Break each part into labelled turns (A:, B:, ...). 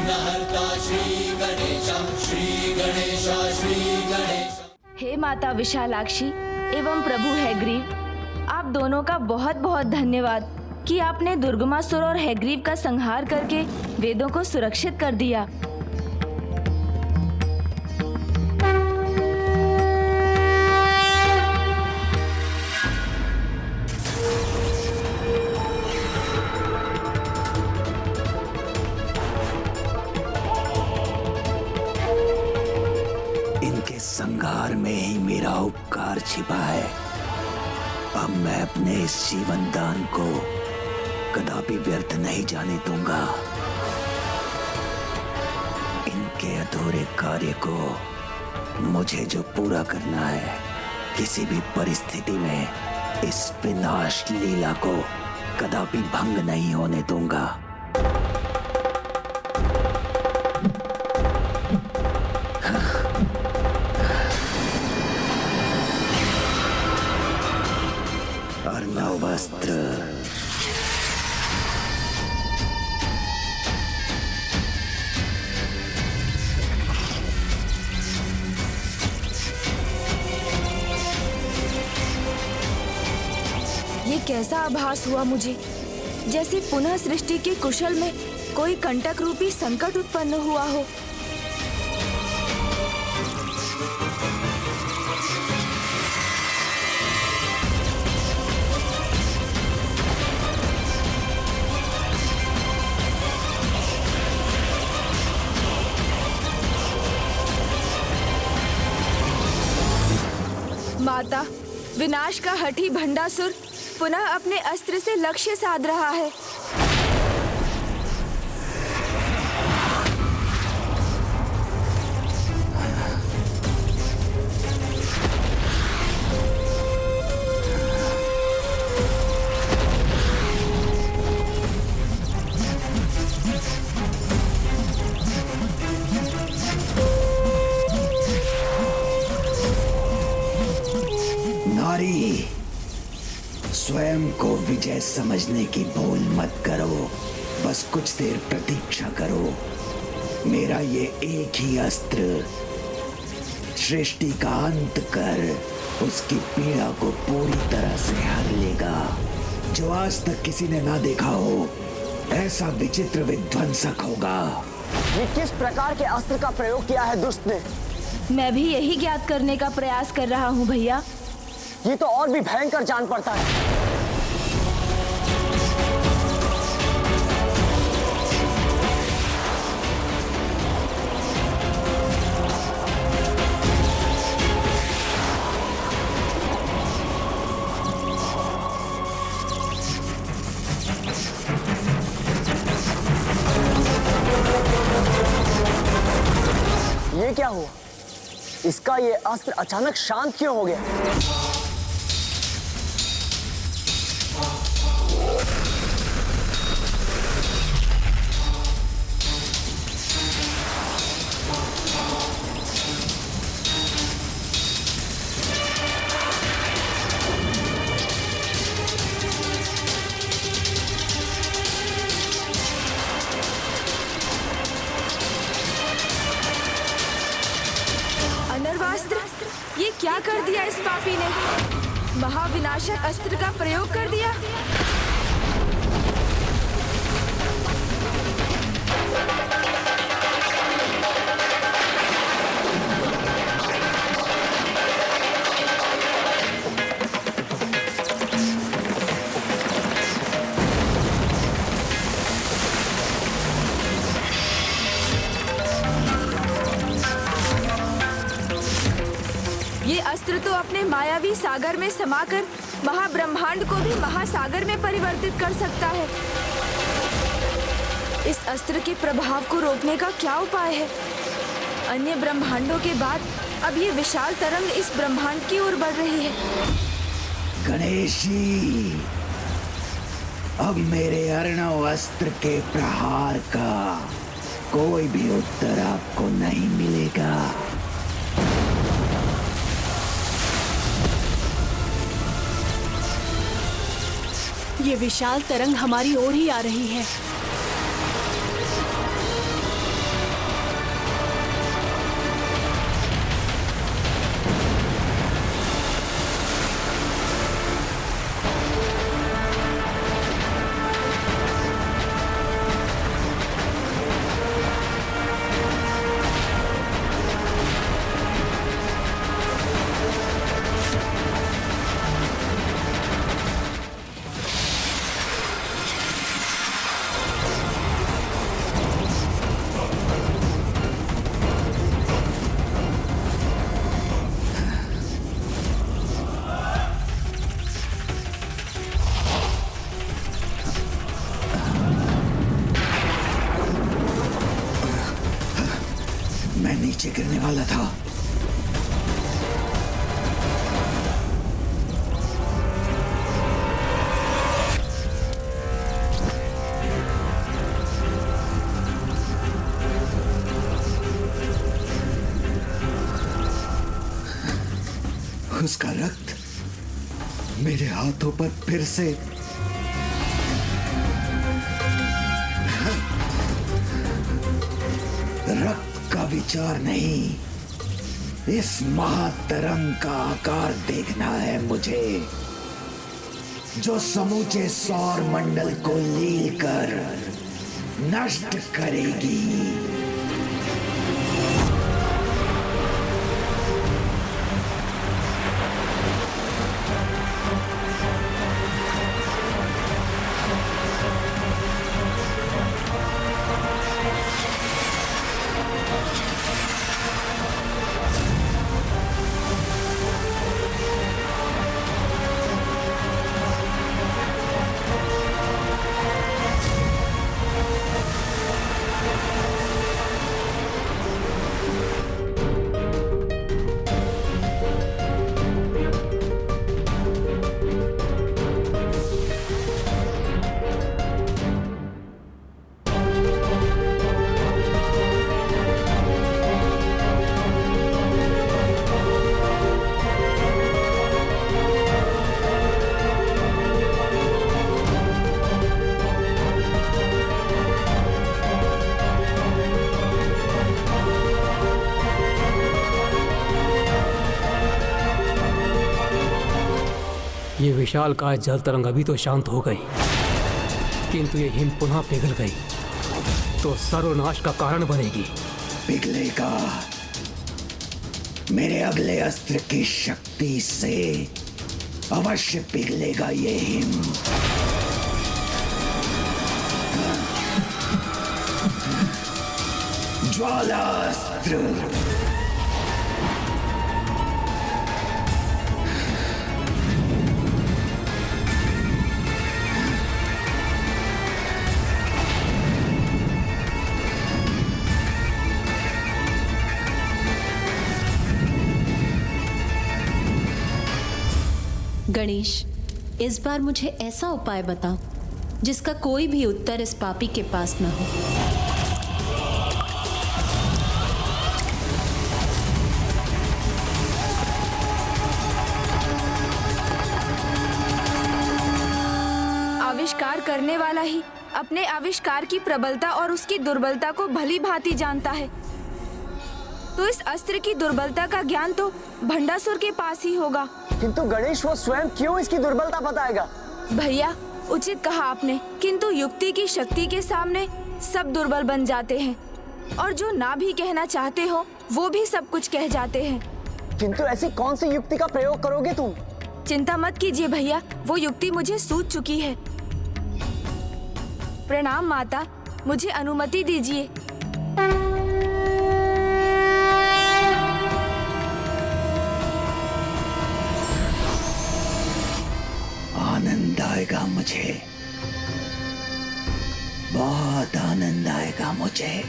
A: विघ्नहर्ता श्री गणेश, श्री गणेश, श्री गणेश।
B: हे माता विशालाक्षी एवं प्रभु हैग्रीव, आप दोनों का बहुत बहुत धन्यवाद कि आपने दुर्गमासुर और हैग्रीव का संहार करके वेदों को सुरक्षित कर दिया।
C: इनके संहार में ही मेरा उपकार छिपा है। अब मैं अपने इस जीवन दान को कदापि व्यर्थ नहीं जाने दूंगा। इनके अधूरे कार्य को मुझे जो पूरा करना है, किसी भी परिस्थिति में इस विनाश लीला को कदापि भंग नहीं होने दूंगा। अर्णव वस्त्र।
B: ये कैसा आभास हुआ मुझे, जैसे पुनः सृष्टि के कुशल में कोई कंटक रूपी संकट उत्पन्न हुआ हो। माता, विनाश का हठी भंडासुर पुनः अपने अस्त्र से लक्ष्य साध रहा है।
C: नारी, स्वयं को विजय समझने की भूल मत करो। बस कुछ देर प्रतीक्षा करो। मेरा ये एक ही अस्त्र सृष्टि का अंत कर उसकी पीड़ा को पूरी तरह से हर लेगा, जो आज तक किसी ने ना देखा हो। ऐसा विचित्र विध्वंसक होगा।
D: ये किस प्रकार के अस्त्र का प्रयोग किया है दुष्ट ने?
B: मैं भी यही ज्ञात करने का प्रयास कर रहा हूँ भैया।
D: ये तो और भी भयंकर जान पड़ता है। ये क्या हुआ? इसका ये अस्त्र अचानक शांत क्यों हो गया?
B: अनर्वास्त्र, ये क्या कर दिया इस पापी ने? महाविनाशक अस्त्र का प्रयोग कर दिया। ये अस्त्र तो अपने मायावी सागर में समाकर महाब्रह्मांड को भी महासागर में परिवर्तित कर सकता है। इस अस्त्र के प्रभाव को रोकने का क्या उपाय है? अन्य ब्रह्मांडों के बाद अब ये विशाल तरंग इस ब्रह्मांड की ओर बढ़ रही है।
C: गणेश जी, अब मेरे अर्णव अस्त्र के प्रहार का कोई भी उत्तर आपको नहीं मिलेगा।
E: ये विशाल तरंग हमारी ओर ही आ रही है।
C: नीचे गिरने वाला था। उसका रक्त मेरे हाथों पर फिर से रक्त का विचार नहीं, इस महातरंग का आकार देखना है मुझे, जो समूचे सौर मंडल को लील कर नष्ट करेगी।
E: ये विशालकाय जल तरंग अभी तो शांत हो गई, किंतु ये हिम पुनः पिघल गई तो सर्वनाश का कारण बनेगी।
C: पिघलेगा, मेरे अगले अस्त्र की शक्ति से अवश्य पिघलेगा ये हिम। ज्वालास्त्र।
F: गणेश, इस बार मुझे ऐसा उपाय बताओ जिसका कोई भी उत्तर इस पापी के पास न हो।
B: आविष्कार करने वाला ही अपने आविष्कार की प्रबलता और उसकी दुर्बलता को भली भांति जानता है, तो इस अस्त्र की दुर्बलता का ज्ञान तो भंडासुर के पास ही होगा।
D: किंतु गणेश, वो स्वयं क्यों इसकी दुर्बलता बताएगा?
B: भैया, उचित कहा आपने, किंतु युक्ति की शक्ति के सामने सब दुर्बल बन जाते हैं, और जो ना भी कहना चाहते हो वो भी सब कुछ कह जाते हैं।
D: किंतु ऐसी कौन सी युक्ति का प्रयोग करोगे तुम?
B: चिंता मत कीजिए भैया, वो युक्ति मुझे सूझ चुकी है। प्रणाम माता, मुझे अनुमति दीजिए।
C: आनंद आएगा मुझे, बहुत आनंद आएगा मुझे,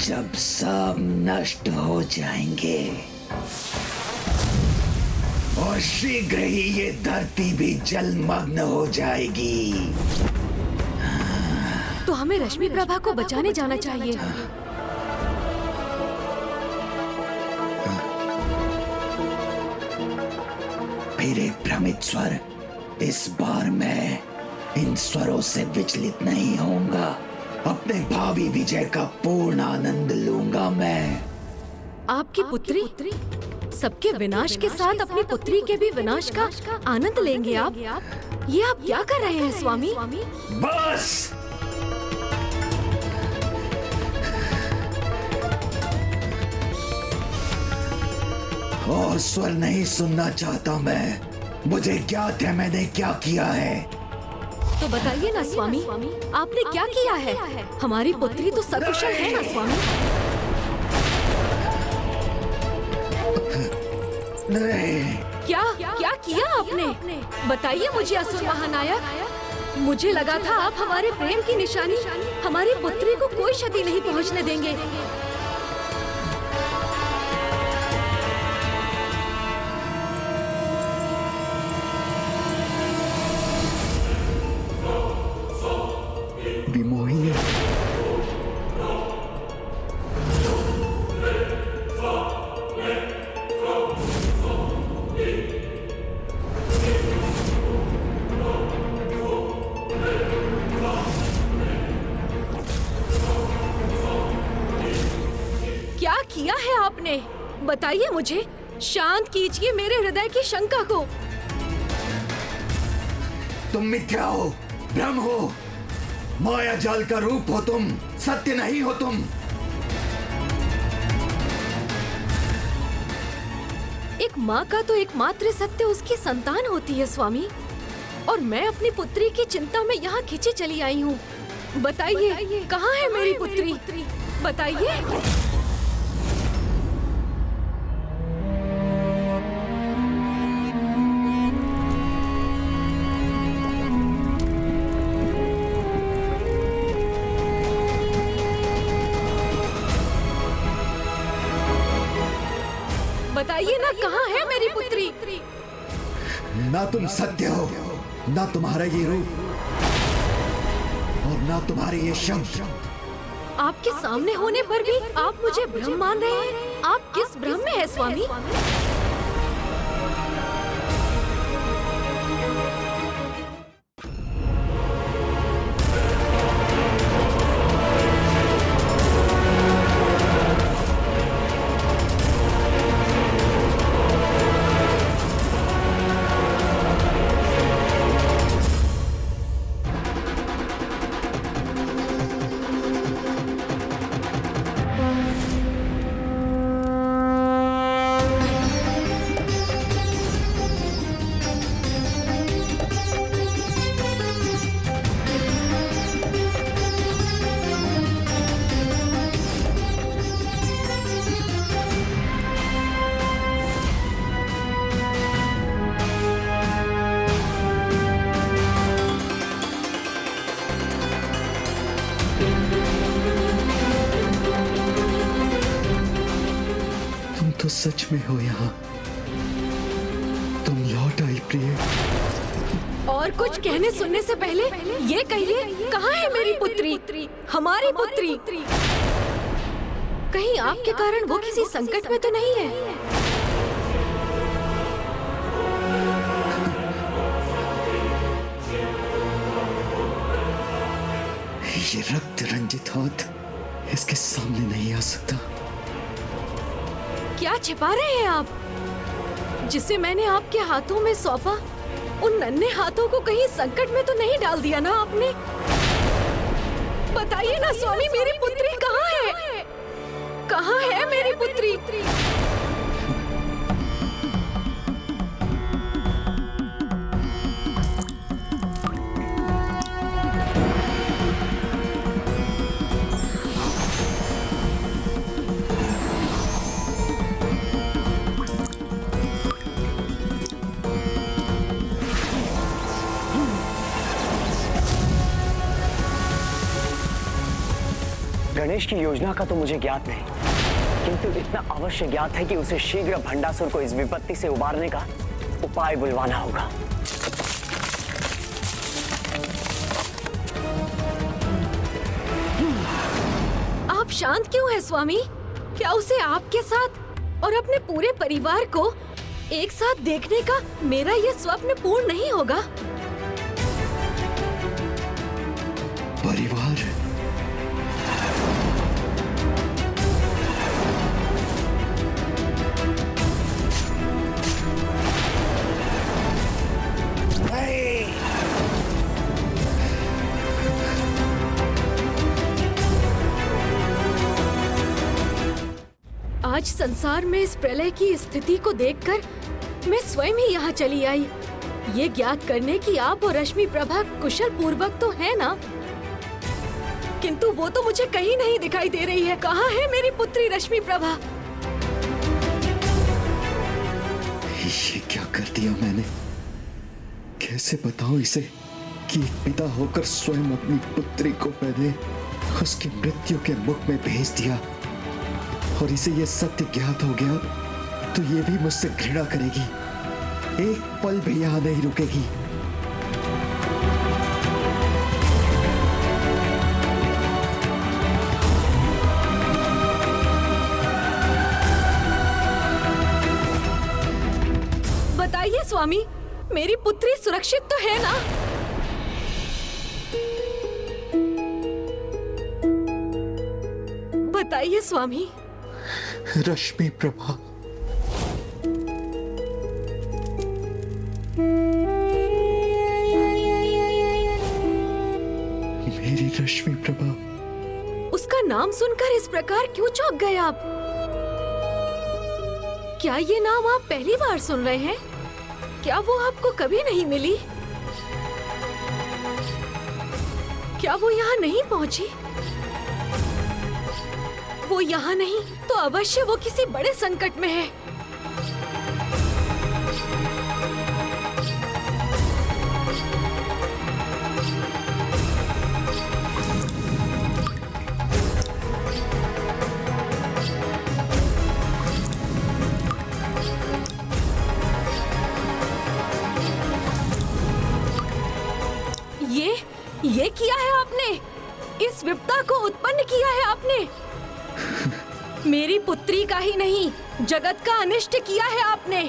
C: जब सब नष्ट हो जाएंगे और शीघ्र ही ये धरती भी जलमग्न हो जाएगी।
G: तो हमें रश्मि प्रभा को बचाने जाना चाहिए।
C: फिर एक भ्रमित स्वर, इस बार मैं इन स्वरों से विचलित नहीं होऊंगा, अपने भावी विजय का पूर्ण आनंद लूंगा मैं।
G: आपकी पुत्री सबके विनाश के साथ अपनी पुत्री के भी विनाश का आनंद लेंगे आप? ये आप क्या कर रहे हैं स्वामी?
C: बस और स्वर नहीं सुनना चाहता मैं, मुझे ज्ञात है मैंने क्या किया है।
G: तो बताइए ना स्वामी, आपने क्या किया है? हमारी पुत्री तो सकुशल है ना स्वामी?
C: नहीं।
G: क्या किया आपने? बताइए मुझे असुर महानायक। मुझे लगा था आप हमारे प्रेम की निशानी हमारी पुत्री को कोई क्षति नहीं पहुंचने देंगे, आपने? बताइए मुझे, शांत कीजिए मेरे हृदय की शंका को।
C: तुम मिथ्या हो, भ्रम हो, माया जाल का रूप हो तुम, सत्य नहीं हो तुम।
G: एक माँ का तो एकमात्र सत्य उसकी संतान होती है स्वामी, और मैं अपनी पुत्री की चिंता में यहाँ खिंची चली आई हूँ। बताइए कहाँ है मेरी पुत्री? बताइए। बताइए ना, कहाँ है मेरी पुत्री?
C: ना तुम सत्य हो, ना तुम्हारा ये रूप, और ना तुम्हारे ये शब्द।
G: आपके सामने होने पर भी आप मुझे भ्रम मान रहे हैं? आप किस भ्रम में है स्वामी?
C: तो सच में हो यहाँ, तुम लौट आई प्रिय।
G: और कुछ कहने सुनने से पहले ये कहिए, कहाँ है मेरी पुत्री? हमारी पुत्री। कहीं आपके कारण वो किसी संकट में तो नहीं है?
C: ये रक्त रंजित हाथ इसके सामने नहीं आ सकता।
G: क्या छिपा रहे हैं आप? जिसे मैंने आपके हाथों में सौंपा, उन नन्हे हाथों को कहीं संकट में तो नहीं डाल दिया ना आपने? बताइए ना स्वामी, मेरी पुत्री कहाँ है? कहाँ है मेरी पुत्री?
D: गणेश की योजना का तो मुझे ज्ञात नहीं, किंतु इतना अवश्य ज्ञात है कि उसे शीघ्र भंडासुर को इस विपत्ति से उबारने का उपाय बुलवाना होगा।
G: आप शांत क्यों हैं स्वामी? क्या उसे आपके साथ और अपने पूरे परिवार को एक साथ देखने का मेरा ये स्वप्न पूर्ण नहीं होगा?
C: परिवार?
G: आज संसार में इस प्रलय की स्थिति को देखकर मैं स्वयं ही यहाँ चली आई, ये ज्ञात करने कि आप और रश्मि प्रभा कुशल पूर्वक तो है ना? किंतु वो तो मुझे कहीं नहीं दिखाई दे रही है। कहाँ है मेरी पुत्री रश्मि प्रभा?
C: ये क्या कर दिया मैंने? कैसे बताऊं इसे कि एक पिता होकर स्वयं अपनी पुत्री को मैंने उसकी मृत्यु के मुख में भेज दिया, और इसे ये सत्य ज्ञात हो गया तो ये भी मुझसे घृणा करेगी, एक पल भी यहां नहीं रुकेगी।
G: बताइए स्वामी, मेरी पुत्री सुरक्षित तो है ना? बताइए स्वामी।
H: रश्मि प्रभा, मेरी रश्मि प्रभा।
G: उसका नाम सुनकर इस प्रकार क्यों चौंक गए आप? क्या ये नाम आप पहली बार सुन रहे हैं? क्या वो आपको कभी नहीं मिली? क्या वो यहाँ नहीं पहुँची? वो यहाँ नहीं तो अवश्य वो किसी बड़े संकट में है। ये किया है आपने? इस विपदा को उत्पन्न किया है आपने? मेरी पुत्री का ही नहीं, जगत का अनिष्ट किया है आपने।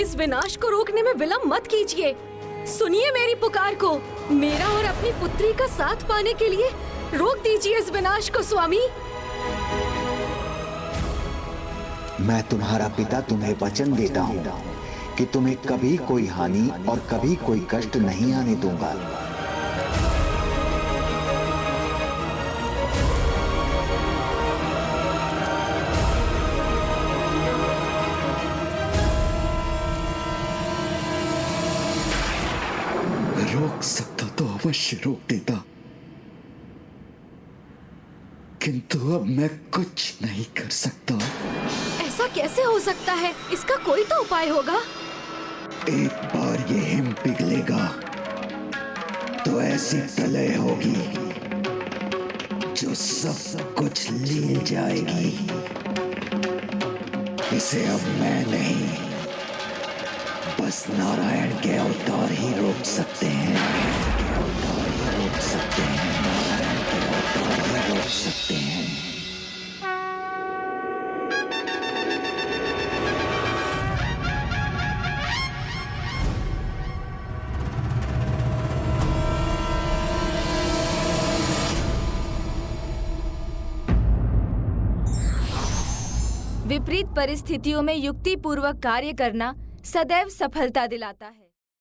G: इस विनाश को रोकने में विलंब मत कीजिए। सुनिए मेरी पुकार को। मेरा और अपनी पुत्री का साथ पाने के लिए रोक दीजिए इस विनाश को स्वामी।
C: मैं तुम्हारा पिता तुम्हें वचन देता हूँ कि तुम्हें कभी कोई हानि और कभी कोई कष्ट नहीं आने दूंगा।
H: रोक सकता तो अवश्य रोक देता, किंतु अब मैं कुछ नहीं कर सकता।
G: ऐसा कैसे हो सकता है? इसका कोई तो उपाय होगा।
C: एक बार ये हिम पिघलेगा तो ऐसी प्रलय होगी जो सब कुछ लील जाएगी। इसे अब मैं नहीं, बस नारायण के अवतार ही रोक सकते हैं। नारायण के अवतार ही रोक सकते हैं। नारायण के अवतार ही रोक सकते हैं।
B: विपरीत परिस्थितियों में युक्ति पूर्वक कार्य करना सदैव सफलता दिलाता है।